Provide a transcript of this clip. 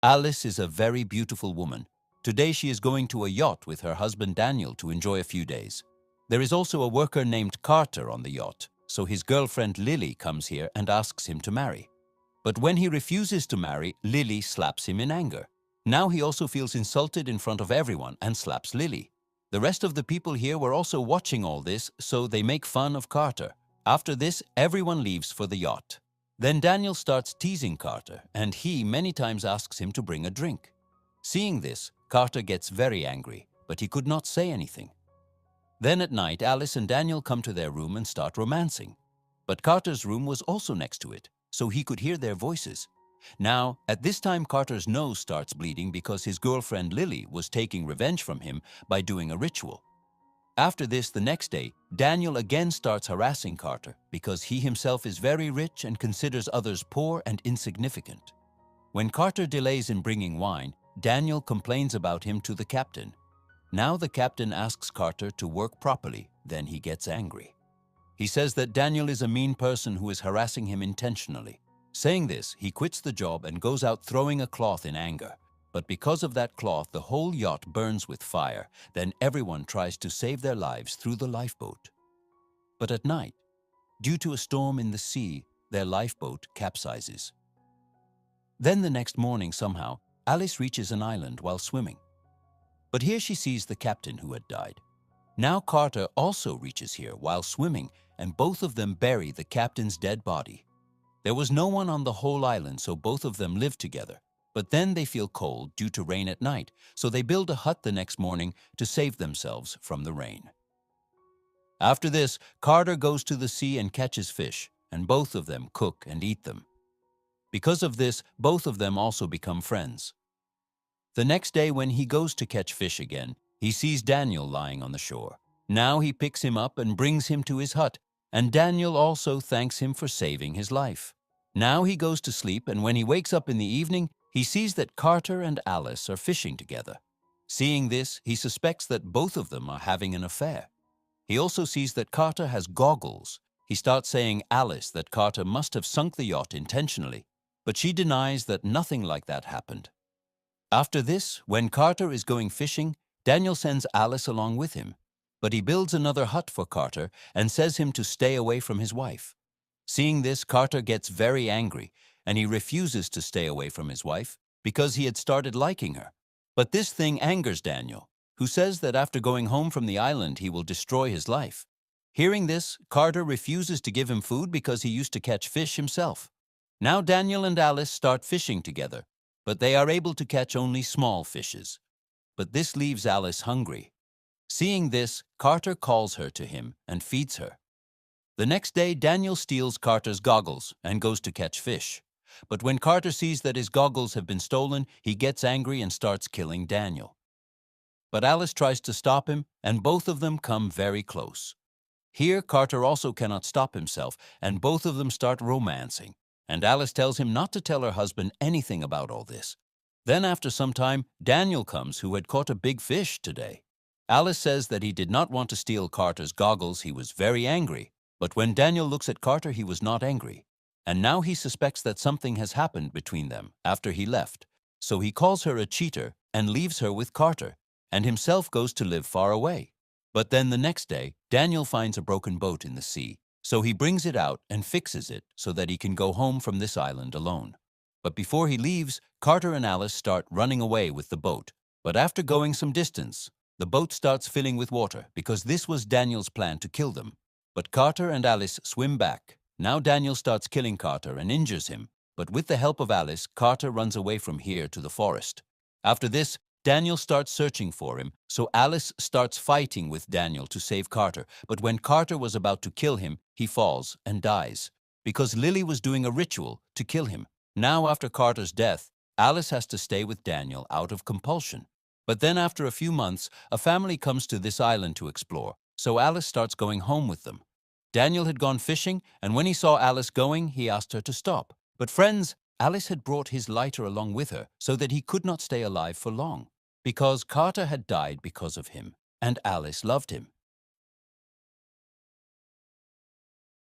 Alice is a very beautiful woman. Today she is going to a yacht with her husband Daniel to enjoy a few days. There is also a worker named Carter on the yacht, so his girlfriend Lily comes here and asks him to marry. But when he refuses to marry, Lily slaps him in anger. Now he also feels insulted in front of everyone and slaps Lily. The rest of the people here were also watching all this, so they make fun of Carter. After this, everyone leaves for the yacht. Then Daniel starts teasing Carter, and he many times asks him to bring a drink. Seeing this, Carter gets very angry, but he could not say anything. Then at night, Alice and Daniel come to their room and start romancing. But Carter's room was also next to it, so he could hear their voices. Now, at this time, Carter's nose starts bleeding because his girlfriend Lily was taking revenge from him by doing a ritual. After this, the next day, Daniel again starts harassing Carter because he himself is very rich and considers others poor and insignificant. When Carter delays in bringing wine, Daniel complains about him to the captain. Now the captain asks Carter to work properly, then he gets angry. He says that Daniel is a mean person who is harassing him intentionally. Saying this, he quits the job and goes out throwing a cloth in anger. But because of that cloth, the whole yacht burns with fire. Then everyone tries to save their lives through the lifeboat. But at night, due to a storm in the sea, their lifeboat capsizes. Then the next morning, somehow, Alice reaches an island while swimming. But here she sees the captain who had died. Now Carter also reaches here while swimming, and both of them bury the captain's dead body. There was no one on the whole island, so both of them lived together. But then they feel cold due to rain at night, so they build a hut the next morning to save themselves from the rain. After this, Carter goes to the sea and catches fish, and both of them cook and eat them. Because of this, both of them also become friends. The next day, when he goes to catch fish again, he sees Daniel lying on the shore. Now he picks him up and brings him to his hut, and Daniel also thanks him for saving his life. Now he goes to sleep, and when he wakes up in the evening, he sees that Carter and Alice are fishing together. Seeing this, he suspects that both of them are having an affair. He also sees that Carter has goggles. He starts saying Alice that Carter must have sunk the yacht intentionally, but she denies that nothing like that happened. After this, when Carter is going fishing, Daniel sends Alice along with him, but he builds another hut for Carter and says him to stay away from his wife. Seeing this, Carter gets very angry, and he refuses to stay away from his wife because he had started liking her. But this thing angers Daniel, who says that after going home from the island, he will destroy his life. Hearing this, Carter refuses to give him food because he used to catch fish himself. Now Daniel and Alice start fishing together, but they are able to catch only small fishes. But this leaves Alice hungry. Seeing this, Carter calls her to him and feeds her. The next day, Daniel steals Carter's goggles and goes to catch fish. But when Carter sees that his goggles have been stolen, he gets angry and starts killing Daniel. But Alice tries to stop him, and both of them come very close. Here, Carter also cannot stop himself, and both of them start romancing. And Alice tells him not to tell her husband anything about all this. Then after some time, Daniel comes, who had caught a big fish today. Alice says that he did not want to steal Carter's goggles. He was very angry. But when Daniel looks at Carter, he was not angry. And now he suspects that something has happened between them after he left. So he calls her a cheater and leaves her with Carter, and himself goes to live far away. But then the next day, Daniel finds a broken boat in the sea. So he brings it out and fixes it so that he can go home from this island alone. But before he leaves, Carter and Alice start running away with the boat. But after going some distance, the boat starts filling with water because this was Daniel's plan to kill them. But Carter and Alice swim back. Now Daniel starts killing Carter and injures him. But with the help of Alice, Carter runs away from here to the forest. After this, Daniel starts searching for him, so Alice starts fighting with Daniel to save Carter. But when Carter was about to kill him, he falls and dies, because Lily was doing a ritual to kill him. Now after Carter's death, Alice has to stay with Daniel out of compulsion. But then after a few months, a family comes to this island to explore, so Alice starts going home with them. Daniel had gone fishing, and when he saw Alice going, he asked her to stop. But friends, Alice had brought his lighter along with her so that he could not stay alive for long, because Carter had died because of him, and Alice loved him.